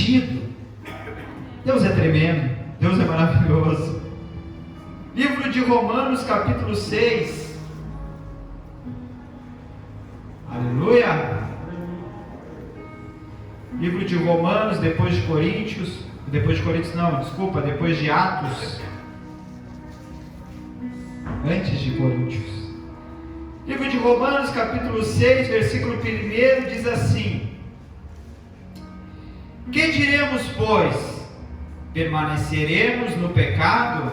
sentido. Deus é tremendo, Deus é maravilhoso. Livro de Romanos, capítulo 6. Aleluia. Livro de Romanos, depois de Atos, antes de Coríntios. Livro de Romanos, capítulo 6, versículo 1, diz assim: que diremos, pois? Permaneceremos no pecado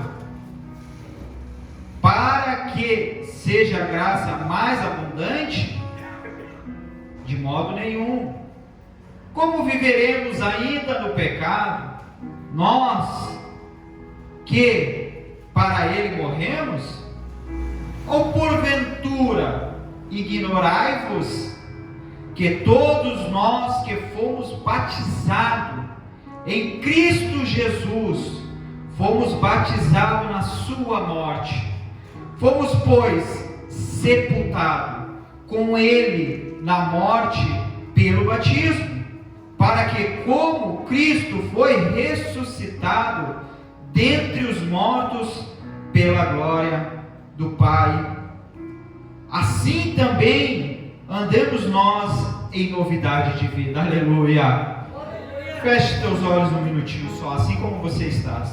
para que seja a graça mais abundante? De modo nenhum. Como viveremos ainda no pecado, nós que para ele morremos? Ou porventura ignorai-vos que todos nós que fomos batizados em Cristo Jesus, fomos batizados na sua morte? Fomos, pois, sepultados com ele na morte pelo batismo, para que, como Cristo foi ressuscitado dentre os mortos pela glória do Pai, assim também andemos nós em novidade de vida. Aleluia. Feche teus olhos um minutinho só, assim como você está.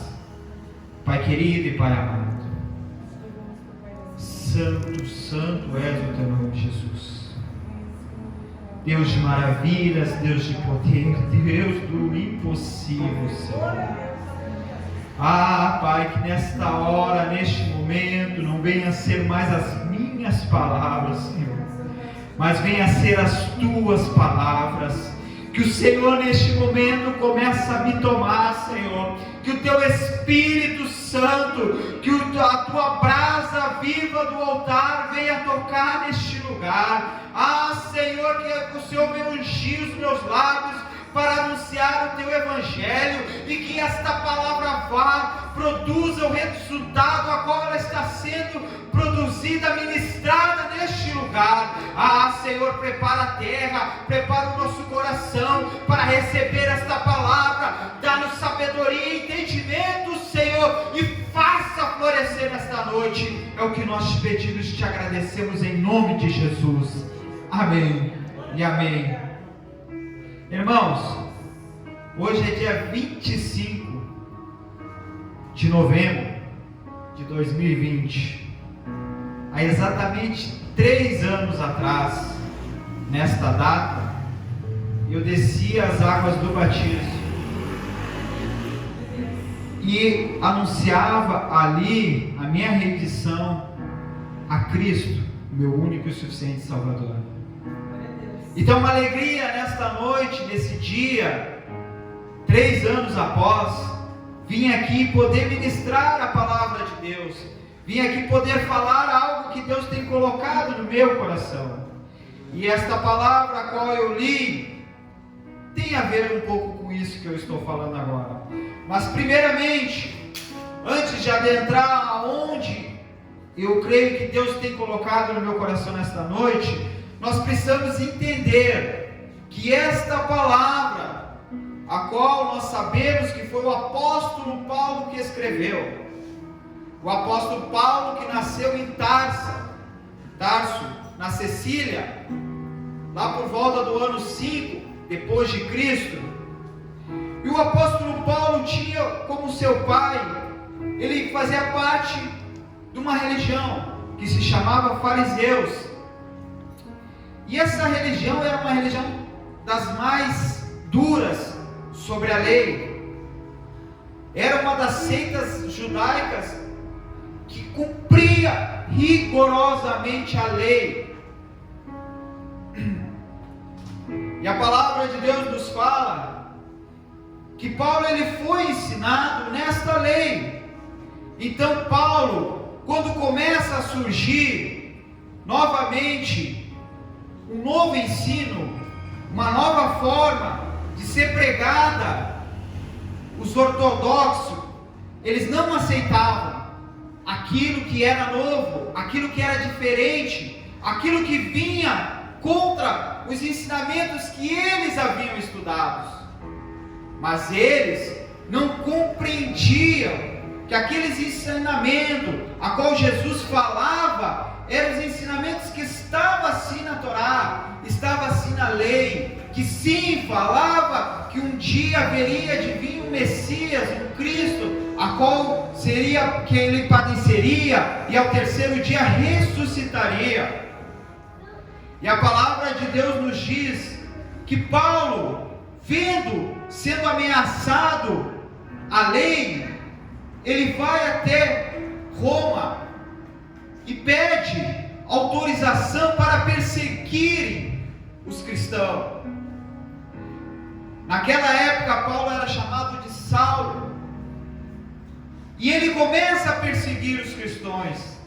Pai querido e Pai amado, santo, santo és o teu nome, Jesus. Deus de maravilhas, Deus de poder, Deus do impossível, Senhor. Ah, Pai, que nesta hora, neste momento, não venha a ser mais as minhas palavras, Senhor, mas venha a ser as tuas palavras. Que o Senhor neste momento comece a me tomar, Senhor. Que o teu Espírito Santo, que a tua brasa viva do altar venha tocar neste lugar. Ah, Senhor, que o Senhor venha ungir os meus lábios para anunciar o teu Evangelho, e que esta palavra vá, produza o resultado a qual ela está sendo produzida, ministrada neste lugar. Ah, Senhor, prepara a terra, prepara o nosso coração para receber esta palavra. Dá-nos sabedoria e entendimento, Senhor, e faça florescer nesta noite. É o que nós te pedimos e te agradecemos em nome de Jesus. Amém e amém. Irmãos, hoje é dia 25 de novembro de 2020. Há exatamente 3 anos atrás, nesta data, eu desci as águas do batismo e anunciava ali a minha rendição a Cristo, meu único e suficiente Salvador. Então, uma alegria nesta noite, nesse dia, 3 anos após, vim aqui poder ministrar a palavra de Deus, vim aqui poder falar algo que Deus tem colocado no meu coração. E esta palavra a qual eu li tem a ver um pouco com isso que eu estou falando agora. Mas primeiramente, antes de adentrar aonde eu creio que Deus tem colocado no meu coração nesta noite, nós precisamos entender que esta palavra, a qual nós sabemos que foi o apóstolo Paulo que escreveu, o apóstolo Paulo que nasceu em Tarso, na Sicília, lá por volta do ano 5 depois de Cristo. E o apóstolo Paulo tinha como seu pai, ele fazia parte de uma religião que se chamava fariseus. E essa religião era uma religião das mais duras sobre a lei. Era uma das seitas judaicas que cumpria rigorosamente a lei. E a palavra de Deus nos fala que Paulo ele foi ensinado nesta lei. Então Paulo, quando começa a surgir novamente um novo ensino, uma nova forma de ser pregada, os ortodoxos, eles não aceitavam aquilo que era novo, aquilo que era diferente, aquilo que vinha contra os ensinamentos que eles haviam estudado. mas eles não compreendiam que aqueles ensinamentos a qual Jesus falava eram os ensinamentos que estavam assim na Torá, estavam assim na lei, que sim, falava que um dia haveria de vir um Messias, um Cristo, a qual seria que ele padeceria e ao terceiro dia ressuscitaria. E a palavra de Deus nos diz que Paulo, sendo ameaçado a lei, ele vai até Roma e pede autorização para perseguir os cristãos. Naquela época Paulo era chamado de Saulo, e ele começa a perseguir os cristãos.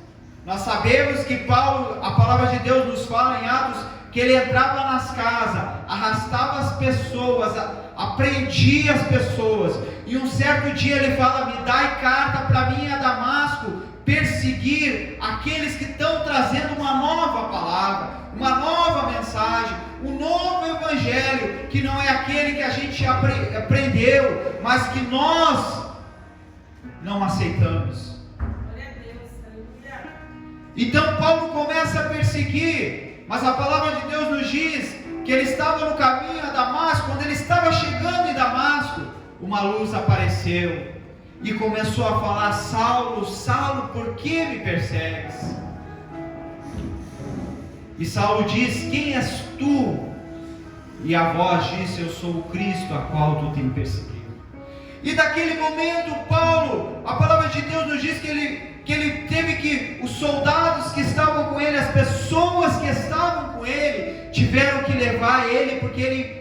Nós sabemos que Paulo, a palavra de Deus nos fala em Atos, que ele entrava nas casas, arrastava as pessoas, aprendia as pessoas, e um certo dia ele fala: me dai carta para mim a Damasco, perseguir aqueles que estão trazendo uma nova palavra, uma nova mensagem, um novo evangelho, que não é aquele que a gente aprendeu, mas que nós não aceitamos. Então Paulo começa a perseguir, mas a palavra de Deus nos diz que ele estava no caminho a Damasco. Quando ele estava chegando em Damasco, uma luz apareceu e começou a falar: Saulo, Saulo, por que me persegues? E Saulo diz: quem és tu? E a voz disse: eu sou o Cristo a qual tu tem perseguido. E daquele momento Paulo, a palavra de Deus nos diz que ele teve que, os soldados que estavam com ele, as pessoas que estavam com ele, tiveram que levar ele, porque ele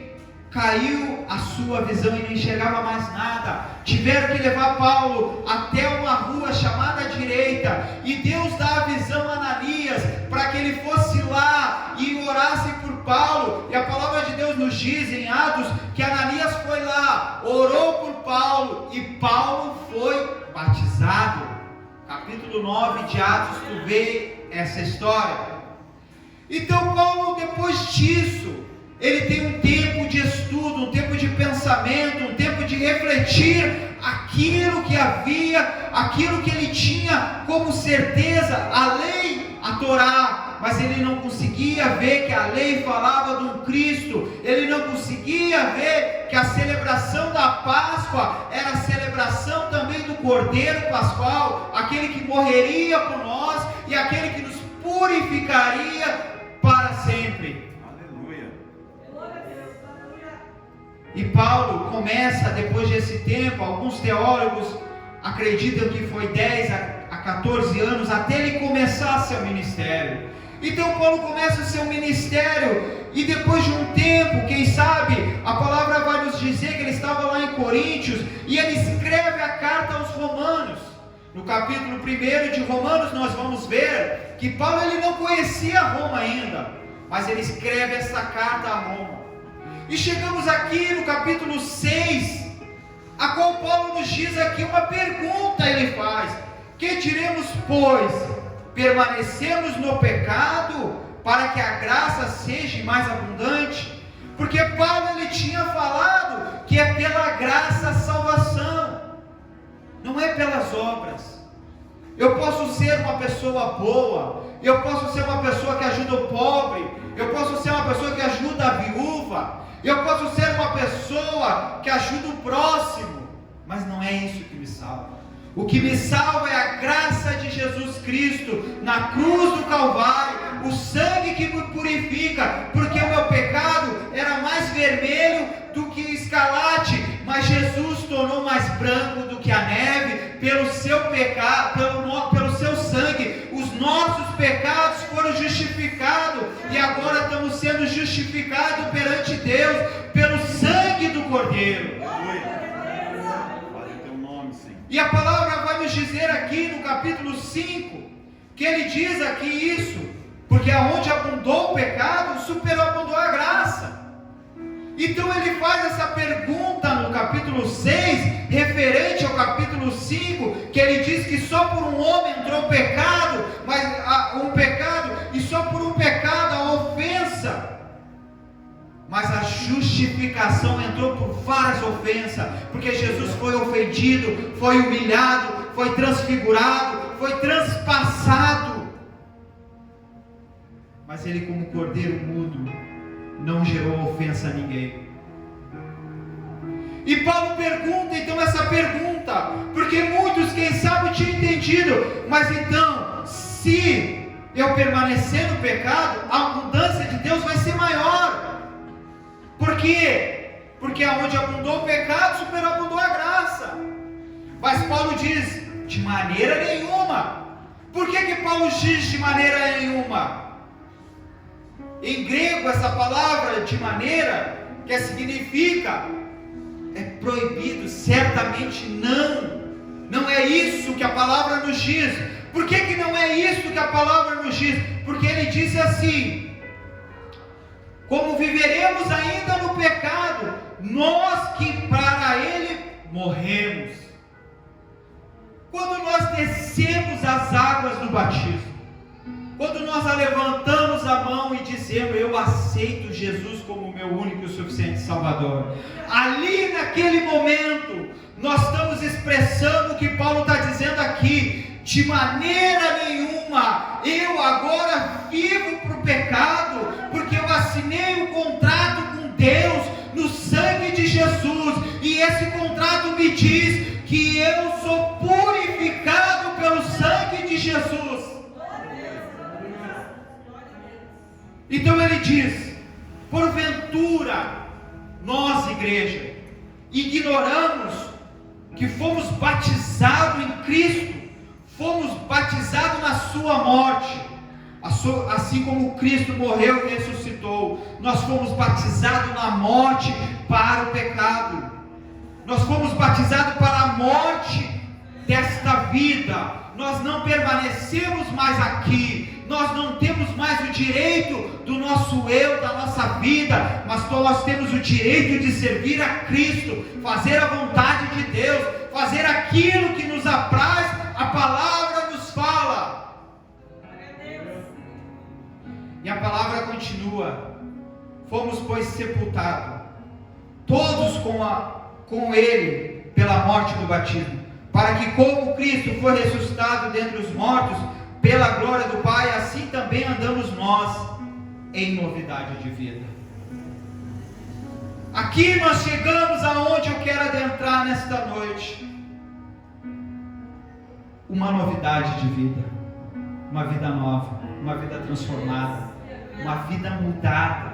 caiu a sua visão e não enxergava mais nada. Tiveram que levar Paulo até uma rua chamada direita, e Deus dá a visão a Ananias, para que ele fosse lá e orasse por Paulo. E a palavra de Deus nos diz em Atos, que Ananias foi lá, orou por Paulo, e Paulo foi batizado. Capítulo 9 de Atos, tu vê essa história. Então Paulo, depois disso, ele tem um tempo de estudo, um tempo de pensamento, um tempo de refletir aquilo que havia, aquilo que ele tinha como certeza, a lei, a Torá, mas ele não conseguia ver que a lei falava de um Cristo, ele não conseguia ver que a celebração da Páscoa era a celebração também do Cordeiro Pascual, aquele que morreria por nós e aquele que nos purificaria para sempre. E Paulo começa, depois desse tempo, alguns teólogos acreditam que foi 10 a 14 anos, até ele começar seu ministério. Então Paulo começa o seu ministério, e depois de um tempo, quem sabe, a palavra vai nos dizer que ele estava lá em Coríntios, e ele escreve a carta aos Romanos. No capítulo 1 de Romanos nós vamos ver que Paulo ele não conhecia Roma ainda, mas ele escreve essa carta a Roma. E chegamos aqui no capítulo 6, a qual Paulo nos diz aqui uma pergunta, ele faz: que diremos, pois? Permanecemos no pecado para que a graça seja mais abundante? Porque Paulo ele tinha falado que é pela graça a salvação, não é pelas obras. Eu posso ser uma pessoa boa, eu posso ser uma pessoa que ajuda o pobre, eu posso ser uma pessoa que ajuda a viúva, eu posso ser uma pessoa que ajuda o próximo, mas não é isso que me salva. O que me salva é a graça de Jesus Cristo na cruz do Calvário, o sangue que me purifica, porque o meu pecado era mais vermelho do que escarlate, mas Jesus tornou mais branco do que a neve, pelo seu pecado, pelo seu sangue, os nossos pecados foram justificados, e agora estamos sendo justificados perante Deus, pelo sangue do Cordeiro. E a palavra vai nos dizer aqui no capítulo 5, que ele diz aqui isso, porque aonde abundou o pecado, superabundou a graça. Então ele faz essa pergunta no capítulo 6, referente ao capítulo 5, que ele diz que só por um homem entrou o pecado, e só por um pecado a ofensa, mas a justificação crucificação entrou por várias ofensas, porque Jesus foi ofendido, foi humilhado, foi transfigurado, foi transpassado. Mas ele, como cordeiro mudo, não gerou ofensa a ninguém. E Paulo pergunta então essa pergunta, porque muitos, quem sabe, tinham entendido, mas então, se eu permanecer no pecado, a abundância de Deus vai ser maior. Por quê? Porque aonde abundou o pecado, superabundou a graça. Mas Paulo diz, de maneira nenhuma. Por que Paulo diz de maneira nenhuma? Em grego, essa palavra de maneira, que significa, é proibido, certamente não. Não é isso que a palavra nos diz. Por que não é isso que a palavra nos diz? Porque ele diz assim: como viveremos ainda no pecado, nós que para ele morremos. Quando nós descemos as águas do batismo, quando nós levantamos a mão e dizemos, eu aceito Jesus como meu único e suficiente Salvador, ali naquele momento, nós estamos expressando o que Paulo está dizendo aqui. De maneira nenhuma, eu agora vivo para o pecado, porque eu assinei um contrato com Deus no sangue de Jesus, e esse contrato me diz que eu sou purificado pelo sangue de Jesus. Então ele diz, porventura, nós, igreja, ignoramos que fomos batizados em Cristo, fomos batizados na sua morte, assim como Cristo morreu e ressuscitou, nós fomos batizados na morte para o pecado, nós fomos batizados para a morte desta vida, nós não permanecemos mais aqui, nós não temos mais o direito do nosso eu, da nossa vida, mas nós temos o direito de servir a Cristo, fazer a vontade de Deus, fazer aquilo que nos apraz. A palavra nos fala. E a palavra continua. Fomos, pois, sepultados, todos com ele, pela morte do batismo, para que, como Cristo foi ressuscitado dentre os mortos, pela glória do Pai, assim também andamos nós em novidade de vida. Aqui nós chegamos aonde eu quero adentrar nesta noite. Uma novidade de vida, uma vida nova, uma vida transformada, uma vida mudada,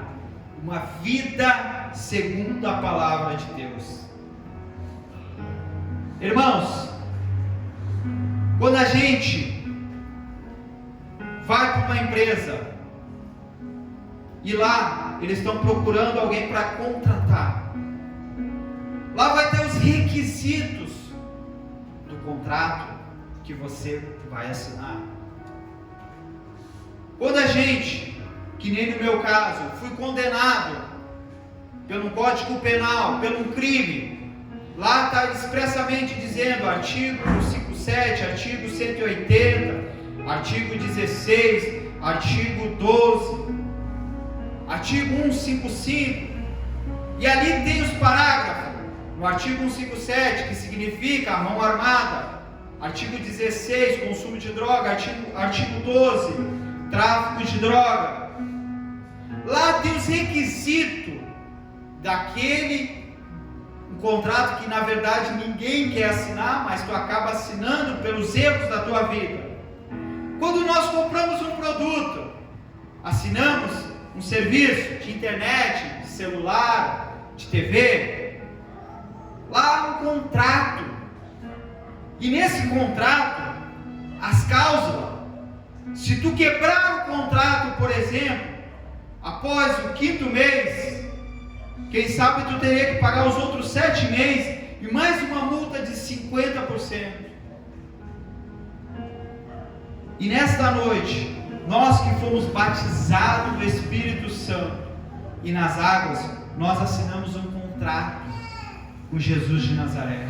uma vida segundo a palavra de Deus. Irmãos, quando a gente vai para uma empresa e lá eles estão procurando alguém para contratar, lá vai ter os requisitos do contrato que você vai assinar. Quando a gente, que nem no meu caso, fui condenado pelo Código Penal, pelo crime, lá está expressamente dizendo, artigo 57, artigo 180, artigo 16, artigo 12, artigo 155, e ali tem os parágrafos, no artigo 157, que significa a mão armada, artigo 16, consumo de droga, artigo 12, tráfico de droga. Lá tem os requisitos daquele contrato que na verdade ninguém quer assinar, mas tu acaba assinando pelos erros da tua vida. Quando nós compramos um produto, assinamos um serviço de internet, de celular, de TV, lá há um contrato. E nesse contrato, as cláusulas, se tu quebrar o contrato, por exemplo, após o 5º mês, quem sabe tu teria que pagar os outros 7 meses e mais uma multa de 50%. E nesta noite, nós que fomos batizados no Espírito Santo e nas águas, nós assinamos um contrato com Jesus de Nazaré.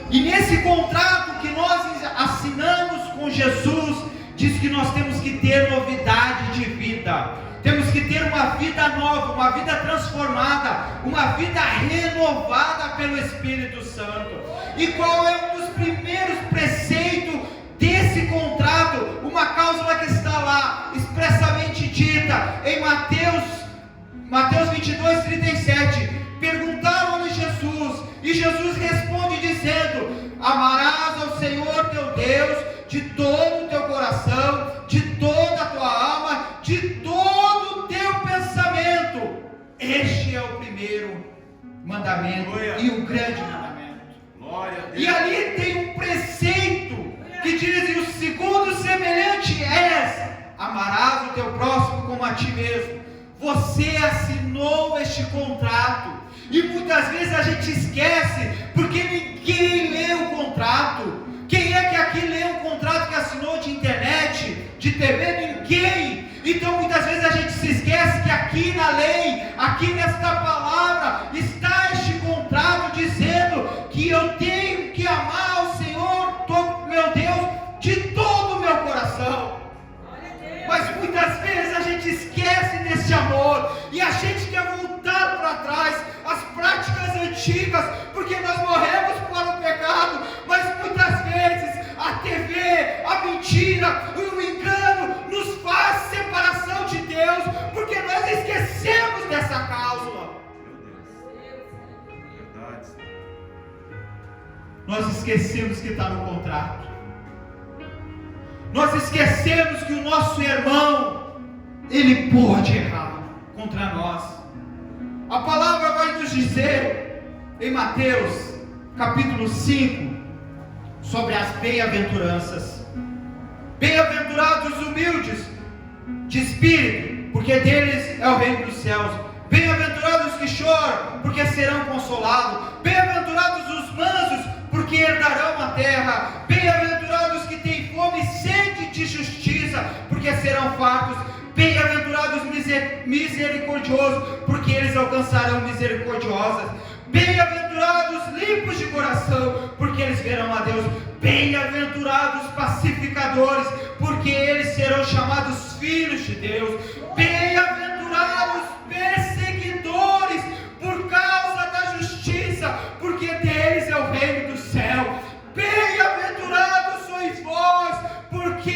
E nesse contrato que nós assinamos com Jesus, diz que nós temos que ter novidade de vida, temos que ter uma vida nova, uma vida transformada, uma vida renovada pelo Espírito Santo. E qual é um dos primeiros preceitos desse contrato? Uma cláusula que está lá, expressamente dita em Mateus 22:37. Perguntaram-lhe Jesus, e Jesus responde dizendo: amarás ao Senhor teu Deus de todo o teu coração, de toda a tua alma, de todo o teu pensamento. Este é o primeiro mandamento e o grande mandamento. E ali tem um preceito que diz: e o segundo semelhante é: amarás o teu próximo como a ti mesmo. Você assinou este contrato, e muitas vezes a gente esquece, porque ninguém lê o contrato. Quem é que aqui lê um contrato que assinou de internet, de TV? Ninguém. Então muitas vezes a gente se esquece que aqui na lei, aqui nesta palavra, está este contrato dizendo que eu tenho que amar o Senhor, meu Deus, de todo o meu coração. Mas muitas vezes a gente esquece desse amor, e a gente quer voltar para trás, as práticas antigas, porque nós morremos para o pecado. Mas muitas vezes a TV, a mentira, o engano nos faz separação de Deus, porque nós esquecemos dessa cláusula. Nós esquecemos que está no contrato. Nós esquecemos que o nosso irmão, ele pode errar contra nós. A palavra vai nos dizer em Mateus capítulo 5 sobre as bem-aventuranças. Bem-aventurados os humildes de espírito, porque deles é o reino dos céus. Bem-aventurados os que choram, porque serão consolados. Bem-aventurados os mansos, porque herdarão a terra. Bem-aventurados que têm fome e sede de justiça, porque serão fartos. Bem-aventurados misericordiosos, porque eles alcançarão misericordiosas. Bem-aventurados limpos de coração, porque eles verão a Deus. Bem-aventurados pacificadores, porque eles serão chamados filhos de Deus. Bem-aventurados perseguidores por causa da justiça, porque deles é o reino do céu. Bem-aventurados sois vós, porque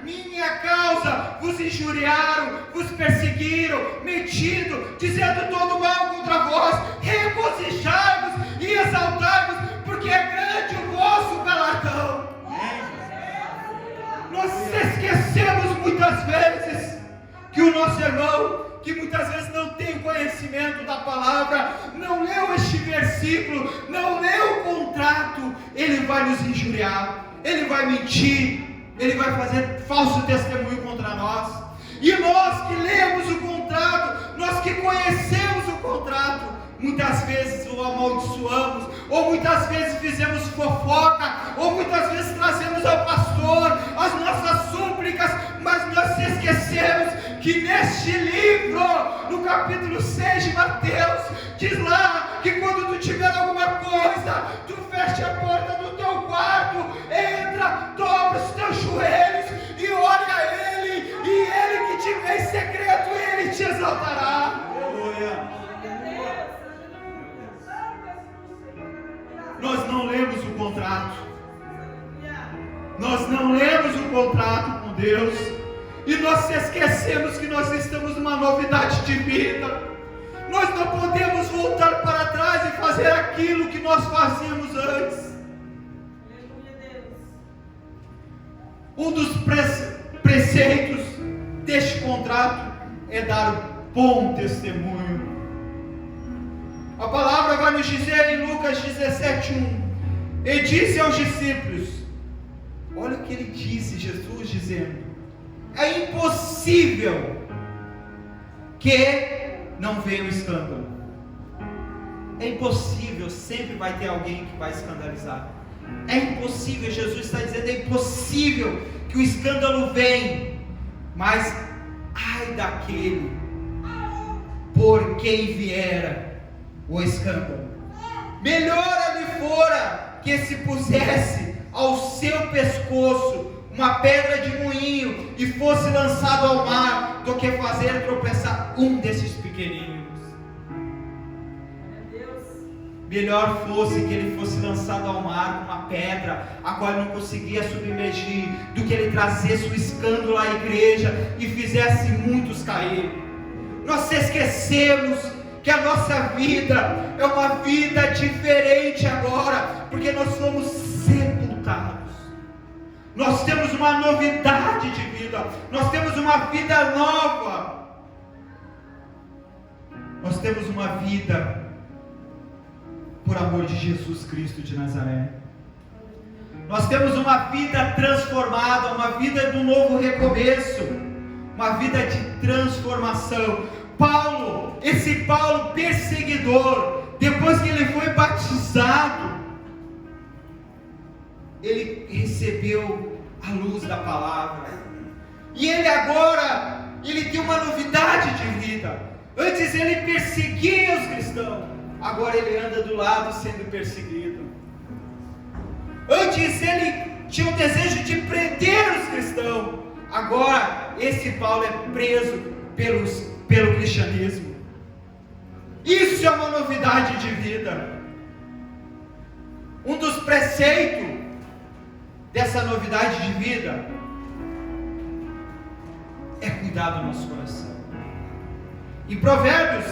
minha causa vos injuriaram, vos perseguiram, mentindo, dizendo todo mal contra vós. Regozijai-vos e exaltai-vos, porque é grande o vosso galardão. Nós esquecemos muitas vezes que o nosso irmão, que muitas vezes não tem conhecimento da palavra, não leu este versículo, não leu o contrato, ele vai nos injuriar, ele vai mentir, ele vai fazer falso testemunho contra nós. E nós que lemos o contrato, nós que conhecemos o contrato, muitas vezes o amaldiçoamos, ou muitas vezes fizemos fofoca, ou muitas vezes trazemos ao pastor as nossas súplicas, mas nós esquecemos que neste livro, no capítulo 6 de Mateus, diz lá que quando tu tiver alguma coisa, tu fecha a porta do teu quarto, entra, dobra os teus joelhos e ore a Ele, e Ele que te vê em secreto, Ele te exaltará. Aleluia. Nós não lemos o contrato. Nós não lemos o contrato com Deus. E nós esquecemos que nós estamos numa novidade de vida. Nós não podemos voltar para trás e fazer aquilo que nós fazíamos antes. Um dos preceitos deste contrato é dar bom testemunho. A palavra vai nos dizer em Lucas 17:1. Ele disse aos discípulos, olha o que ele disse, Jesus dizendo: é impossível que não venha o escândalo. É impossível, sempre vai ter alguém que vai escandalizar. É impossível, Jesus está dizendo, é impossível que o escândalo venha, mas ai daquele por quem viera o escândalo. Melhor ele fora que se pusesse ao seu pescoço uma pedra de moinho e fosse lançado ao mar, do que fazer tropeçar um desses pequeninos. Melhor fosse que ele fosse lançado ao mar com uma pedra, a qual ele não conseguia submergir, do que ele trazesse o escândalo à igreja e fizesse muitos cair. Nós esquecemos que a nossa vida é uma vida diferente agora, porque nós fomos sepultados. Nós temos uma novidade de vida, nós temos uma vida nova, nós temos uma vida por amor de Jesus Cristo de Nazaré. Nós temos uma vida transformada, uma vida do novo recomeço, uma vida de transformação. Paulo, esse Paulo perseguidor, depois que ele foi batizado, ele recebeu a luz da palavra, e ele agora, ele tem uma novidade de vida. Antes ele perseguia os cristãos, agora ele anda do lado sendo perseguido. Antes ele tinha o desejo de prender os cristãos, agora esse Paulo é preso pelo cristianismo. Isso é uma novidade de vida. Um dos preceitos dessa novidade de vida é cuidar do nosso coração. Em Provérbios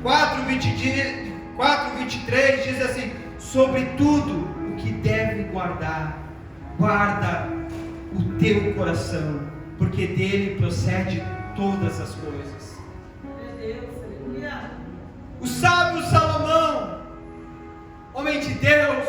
4:23 diz assim: sobre tudo o que deve guardar, guarda o teu coração, porque dele procede todas as coisas. O sábio Salomão, homem de Deus,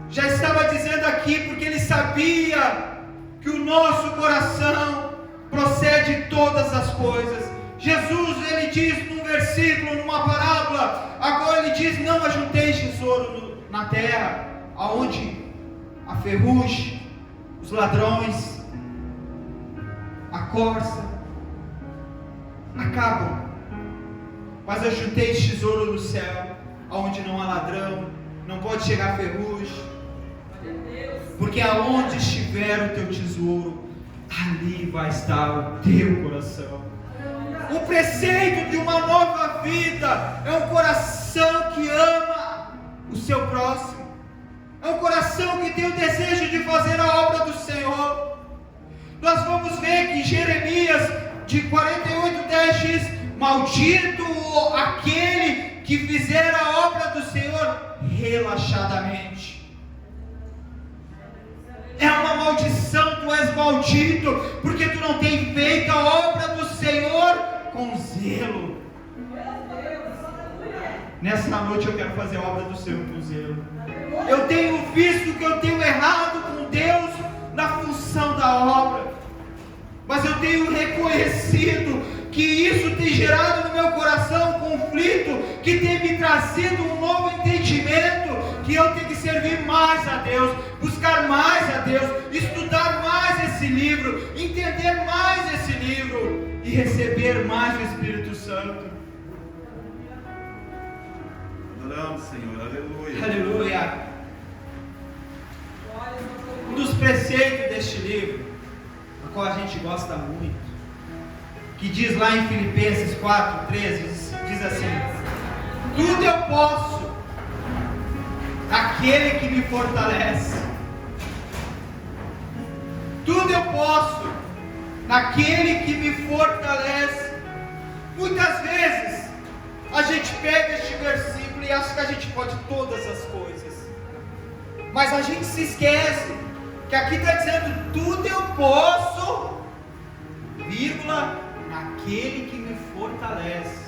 já estava dizendo aqui, porque ele sabia que o nosso coração procede todas as coisas. Jesus, ele diz num versículo, numa parábola, agora ele diz: não ajunteis tesouro na terra, aonde a ferrugem, os ladrões, a corça acabam, mas ajunteis tesouro no céu, aonde não há ladrão, não pode chegar ferrugem, porque aonde estiver o teu tesouro, ali vai estar o teu coração. O preceito de uma nova vida é um coração que ama o seu próximo, é um coração que tem o desejo de fazer a obra do Senhor. Nós vamos ver que Jeremias de 48:10 diz: maldito aquele que fizer a obra do Senhor relaxadamente. É uma maldição, tu és maldito, porque tu não tem feito a obra do Senhor com zelo. Nessa noite eu quero fazer a obra do Senhor com zelo. Eu tenho visto que eu tenho errado com Deus na função da obra, mas eu tenho reconhecido que isso tem gerado no meu coração um conflito, que tem me trazido um novo entendimento, que eu tenho que servir mais a Deus, buscar mais a Deus, estudar mais esse livro, entender mais esse livro e receber mais o Espírito Santo. Adoramos, Senhor, aleluia. Aleluia. Um dos preceitos deste livro, a qual a gente gosta muito, que diz lá em Filipenses 4:13, diz assim: tudo eu posso naquele que me fortalece. Tudo eu posso naquele que me fortalece. Muitas vezes a gente pega este versículo e acha que a gente pode todas as coisas, mas a gente se esquece que aqui está dizendo: tudo eu posso, vírgula, naquele que me fortalece.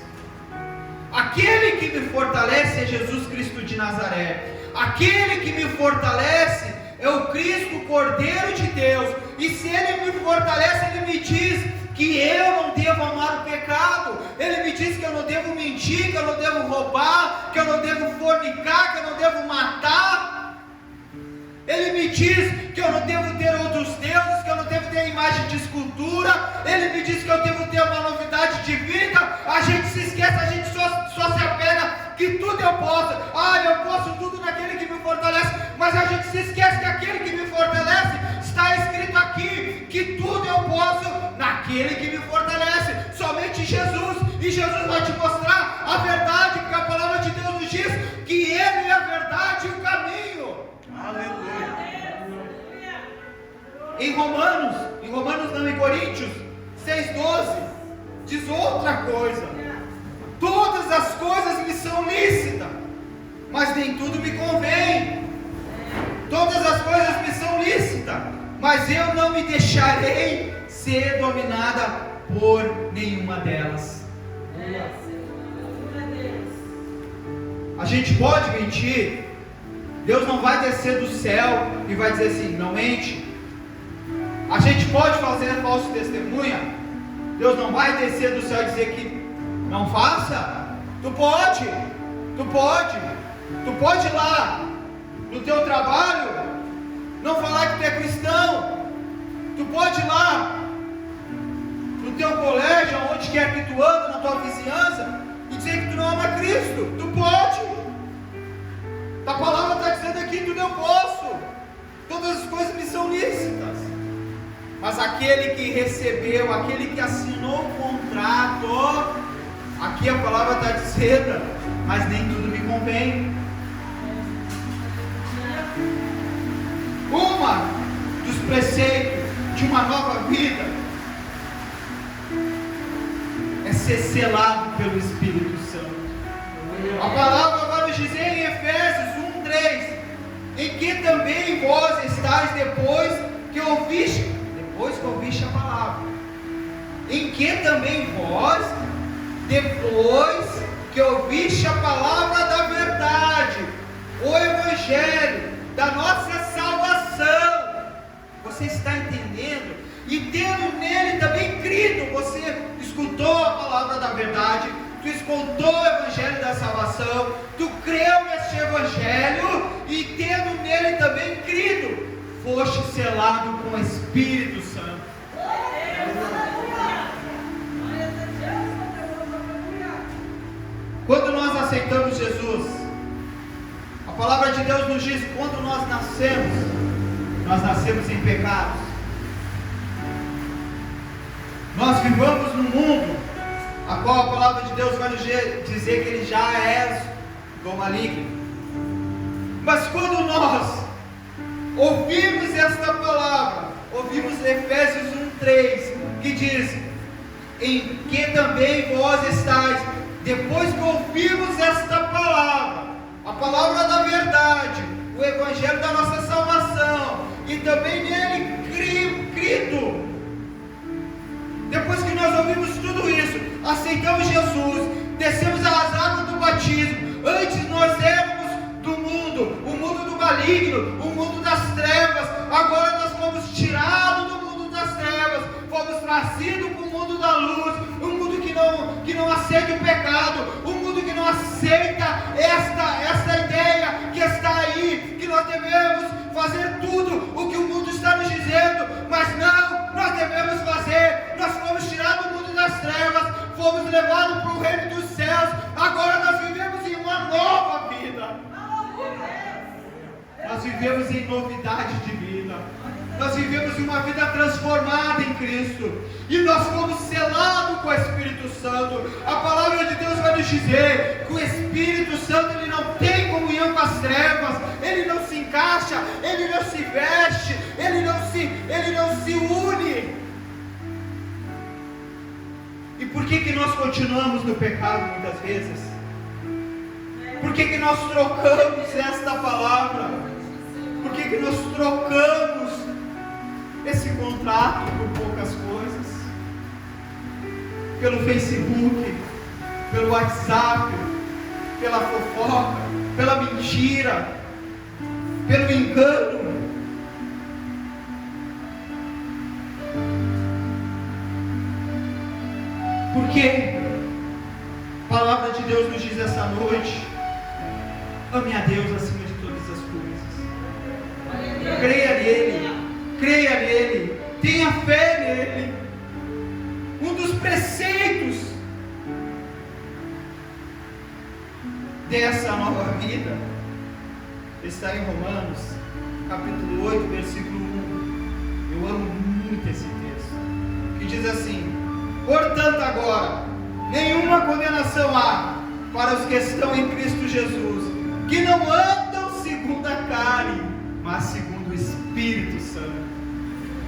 Aquele que me fortalece é Jesus Cristo de Nazaré. Aquele que me fortalece é o Cristo, o Cordeiro de Deus. E se Ele me fortalece, Ele me diz que eu não devo amar o pecado. Ele me diz que eu não devo mentir, que eu não devo roubar, que eu não devo fornicar, que eu não devo matar. Ele me diz que eu não devo ter outros deuses, que eu não devo ter imagem de escultura. Ele me diz que eu devo ter uma novidade de vida. A gente se esquece, a gente só se apega que tudo eu posso. Eu posso tudo naquele que me fortalece. Mas a gente se esquece que aquele que me fortalece está escrito aquele que me fortalece, somente Jesus. E Jesus vai te mostrar a verdade, porque a palavra de Deus nos diz que Ele é a verdade e o caminho. Aleluia. Em Coríntios 6,12 diz outra coisa: todas as coisas me são lícitas, mas nem tudo me convém. Todas as coisas me são lícitas, mas eu não me deixarei ser dominada por nenhuma delas. A gente pode mentir. Deus não vai descer do céu e vai dizer assim: não mente. A gente pode fazer falso testemunha. Deus não vai descer do céu e dizer que não faça. Tu pode ir lá no teu trabalho, não falar que tu é cristão. Tu pode ir lá no teu colégio, onde quer que tu anda, na tua vizinhança, e dizer que tu não ama Cristo. Tu pode. A palavra está dizendo aqui: tudo eu posso. Todas as coisas me são lícitas. Mas aquele que recebeu, aquele que assinou o contrato, aqui a palavra está dizendo: mas nem tudo me convém. Uma dos preceitos de uma nova vida é ser selado pelo Espírito Santo. A palavra vai nos dizer em Efésios 1:3: em que também vós estáis depois que ouviste a palavra. Em que também vós, depois que ouviste a palavra da verdade, o Evangelho da nossa salvação, você está entendendo? E tendo nele também crido, você escutou a palavra da verdade, tu escutou o Evangelho da salvação, tu creu neste Evangelho, e tendo nele também crido, foste selado com o Espírito Santo. Quando nós aceitamos Jesus, a palavra de Deus nos diz que quando nós nascemos em pecados. Nós vivamos num mundo a qual a palavra de Deus vai nos dizer que ele já é do maligno. Mas quando nós ouvimos esta palavra, ouvimos Efésios 1:3, que diz: em que também vós estáis, depois que ouvimos esta palavra, a palavra da verdade, o Evangelho da nossa salvação, e também nele crido. Depois que nós ouvimos tudo isso, aceitamos Jesus, descemos as águas do batismo. Antes nós éramos do mundo, o mundo do maligno, o mundo das trevas. Agora nós fomos tirados do mundo das trevas, fomos trazidos para o mundo da luz, um mundo que não aceita o pecado, um mundo que não aceita esta ideia que está aí, que nós devemos fazer tudo o que o mundo está nos dizendo, mas não, nós devemos fazer. Nós fomos tirados do mundo das trevas, fomos levados para o reino dos céus. Agora nós vivemos em uma nova vida. Nós vivemos em novidade de vida. Nós vivemos uma vida transformada em Cristo. E nós fomos selados com o Espírito Santo. A palavra de Deus vai nos dizer que o Espírito Santo ele não tem comunhão com as trevas. Ele não se encaixa, ele não se veste, ele não se une. E por que nós continuamos no pecado muitas vezes? Por que nós trocamos esta palavra? Por que nós trocamos esse contrato por poucas coisas? Pelo Facebook, pelo WhatsApp, pela fofoca, pela mentira, pelo engano. Porque a palavra de Deus nos diz essa noite: ame a Deus acima de todas as coisas. Creia nele, tenha fé nele. Um dos preceitos dessa nova vida está em Romanos, capítulo 8, versículo 1. Eu amo muito esse texto, que e diz assim: portanto agora, nenhuma condenação há para os que estão em Cristo Jesus, que não andam segundo a carne, mas segundo o Espírito Santo.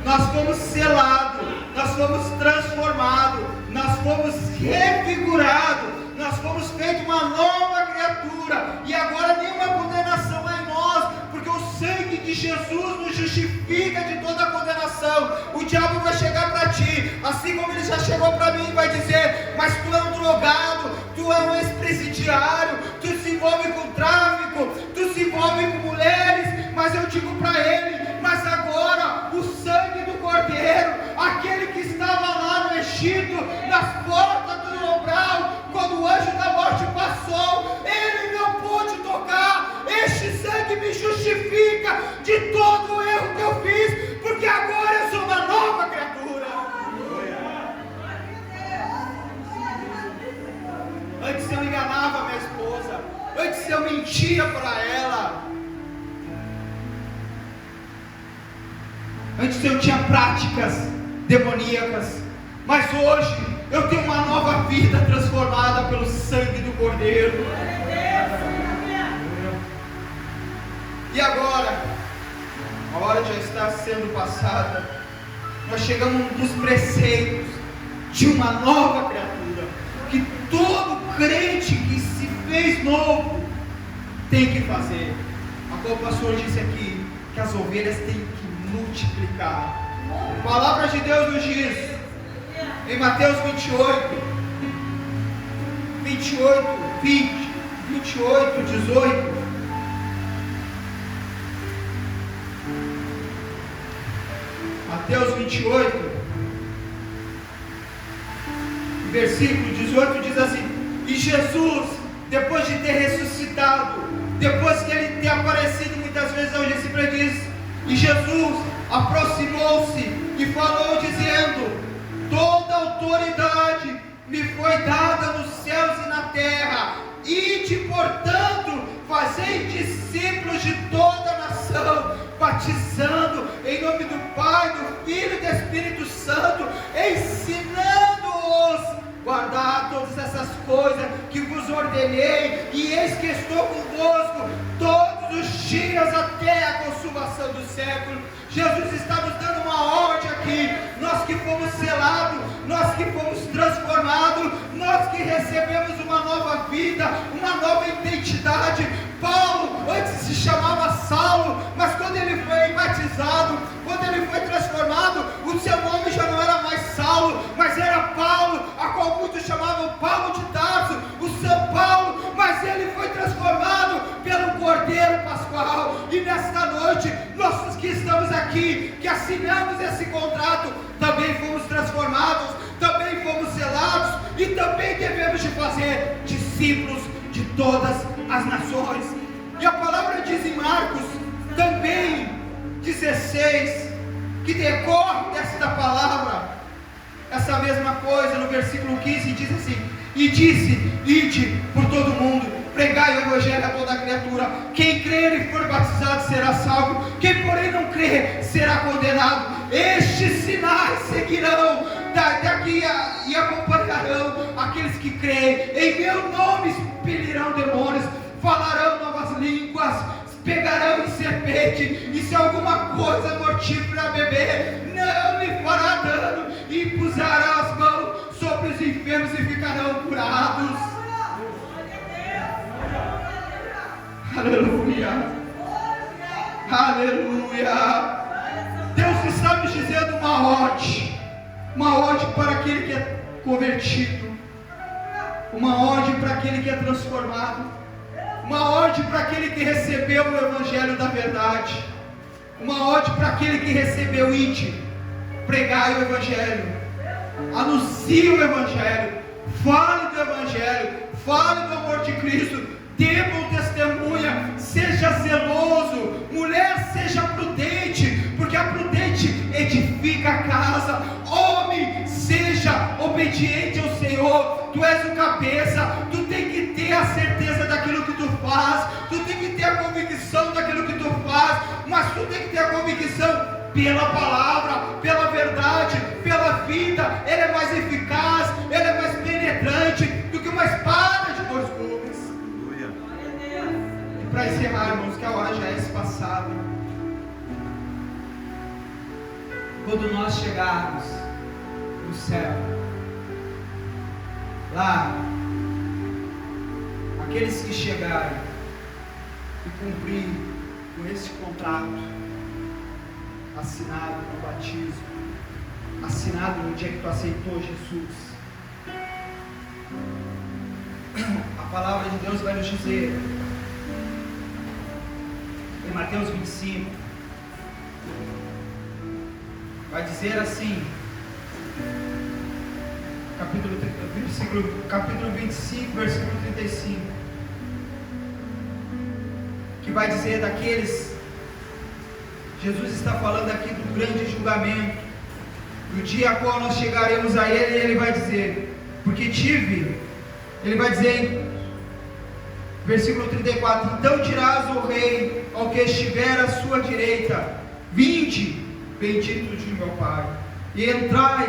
Nós fomos selados, nós fomos transformados, nós fomos refigurados, nós fomos feitos uma nova criatura, e agora nenhuma condenação há em nós, porque o sangue de Jesus nos justifica de toda a condenação. O diabo vai chegar para ti, assim como ele já chegou para mim, e vai dizer: mas tu é um drogado, tu é um ex-presidiário, tu se envolve com tráfico, tu se envolve com mulheres. Mas eu digo para ele: mas agora o sangue do Cordeiro, aquele que estava lá no Egito, nas portas do umbral, quando o anjo da morte passou, ele não pôde tocar. Este sangue me justifica de todo o erro que eu fiz, porque agora eu sou uma nova criatura. Antes eu enganava minha esposa, antes eu mentia para ela, antes eu tinha práticas demoníacas, mas hoje eu tenho uma nova vida transformada pelo sangue do Cordeiro. E agora, a hora já está sendo passada, nós chegamos nos preceitos de uma nova criatura, que todo crente que se fez novo tem que fazer. O pastor disse aqui que as ovelhas têm que multiplicar. A palavra de Deus nos diz em Mateus 28, 18, Mateus 28, versículo 18 diz assim: e Jesus, depois de ter ressuscitado, depois que ele ter aparecido muitas vezes aos discípulos, diz: e Jesus aproximou-se e falou dizendo: toda autoridade me foi dada nos céus e na terra, ide, portanto, fazei discípulos de toda a nação, batizando em nome do Pai, do Filho e do Espírito Santo, ensinando-os guardar todas essas coisas que vos ordenei, e eis que estou convosco todos os dias até a consumação do século. Jesus está nos dando uma ordem aqui. Nós que fomos selados, nós que fomos transformados, nós que recebemos uma nova vida, uma nova identidade. Paulo antes se chamava Saulo, mas quando ele foi batizado, quando ele foi transformado, o seu nome já não era mais Saulo, mas era Paulo, a qual muitos chamavam Paulo de Tarso, o São Paulo. Mas ele foi transformado pelo Cordeiro Pascual. E nesta noite, nós que estamos aqui, que assinamos esse contrato, também fomos transformados, também fomos selados, e também devemos de fazer discípulos de todas as nações. E a palavra diz em Marcos também 16, que decorre desta palavra essa mesma coisa. No versículo 15 diz assim: e disse: ide por todo mundo, pregai o evangelho a toda criatura. Quem crer e for batizado será salvo, quem porém não crer será condenado. Estes sinais seguirão daqui e acompanharão aqueles que creem. Em meu nome expelirão demônios, falarão novas línguas, pegarão em serpente, e se alguma coisa mortífera beber, não lhe fará dano, e pusará as mãos sobre os enfermos e ficarão curados. Aleluia, aleluia. Deus está nos dizendo uma ordem para aquele que é convertido, uma ordem para aquele que é transformado, uma ordem para aquele que recebeu o evangelho da verdade, uma ordem para aquele que recebeu: ide, pregai o evangelho, anuncie o evangelho, fale do evangelho, fale do amor de Cristo, dê bom testemunha, seja zeloso, mulher, seja prudente, porque a prudente edifica a casa. Homem, seja obediente ao Senhor. Tu és o cabeça, tu tem que ter a certeza daquilo que tu faz, tu tem que ter a convicção daquilo que tu faz, mas tu tem que ter a convicção pela palavra, pela verdade, pela vida, para encerrar, irmãos, que a hora já é espaçada. Quando nós chegarmos no céu, lá, aqueles que chegarem e cumprir com esse contrato assinado no batismo, assinado no dia que tu aceitou Jesus, a palavra de Deus vai nos dizer em Mateus 25, vai dizer assim, capítulo 25, versículo 35, que vai dizer daqueles, Jesus está falando aqui do grande julgamento, do dia a qual nós chegaremos a Ele, e Ele vai dizer, porque Ele vai dizer, versículo 34, então dirás ao rei, ao que estiver à sua direita, vinde, bendito de meu Pai, e entrai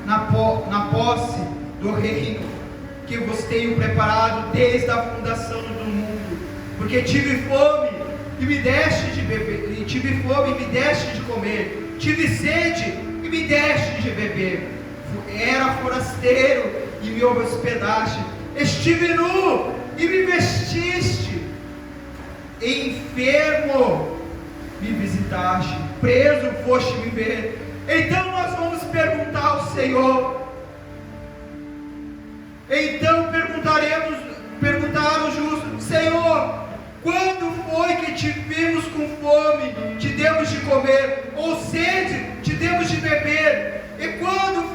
na posse do reino que vos tenho preparado desde a fundação do mundo, porque tive fome e me deste de beber, e tive fome e me deste de comer, tive sede e me deste de beber, era forasteiro e me hospedaste, estive nu e me vestiste, enfermo me visitaste, preso foste me ver. Então nós vamos perguntar ao Senhor, então perguntar ao justo, Senhor, quando foi que te vimos com fome, te demos de comer, ou sede, te demos de beber? E quando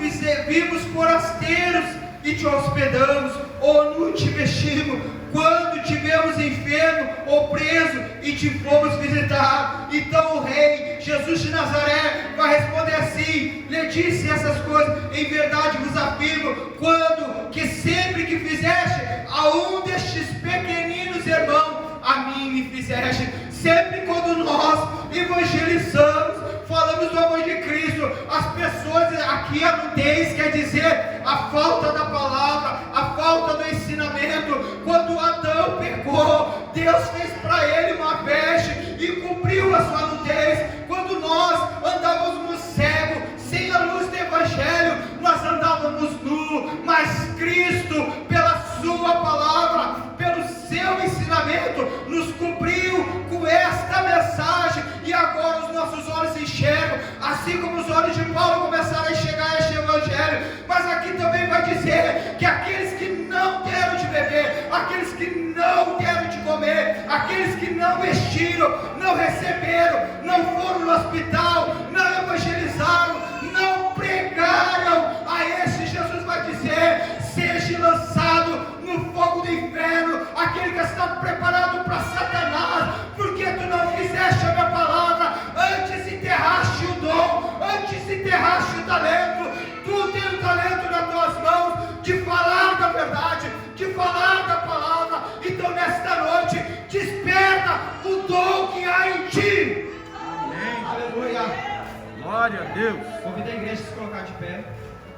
vimos forasteiros e te hospedamos, ou nu te vestimos? Quando te vemos enfermo ou preso e te fomos visitar? Então o rei Jesus de Nazaré vai responder assim, lhe disse essas coisas, em verdade vos afirmo, quando que sempre que fizeste a um destes pequeninos irmãos, a mim me fizeste. Sempre quando nós evangelizamos, falamos do amor de Cristo, as pessoas aqui, a nudez quer dizer a falta da palavra, a falta do ensinamento. Quando Adão pecou, Deus fez para ele uma veste e cobriu a sua nudez. Quando nós andávamos cegos, sem a luz do Evangelho, nós andávamos nu, mas Cristo, pela sua palavra, pelo seu ensinamento, nos cobriu com esta mensagem, e agora os nossos olhos enxergam, assim como os olhos de Paulo começaram a enxergar este Evangelho. Mas aqui também vai dizer que aqueles que não deram de beber, aqueles que não deram de comer, aqueles que não vestiram, não receberam, não foram no hospital, não evangelizaram, não pregaram, a esse Jesus vai dizer, seja lançado no fogo do inferno, aquele que está preparado para Satanás, porque tu não fizeste a minha palavra, antes enterraste o dom, antes enterraste o talento. Tu tens o talento nas tuas mãos, de falar da verdade, de falar da palavra. Então nesta noite, desperta o dom que há em ti. Amém. Aleluia. Glória a Deus. Convida a igreja a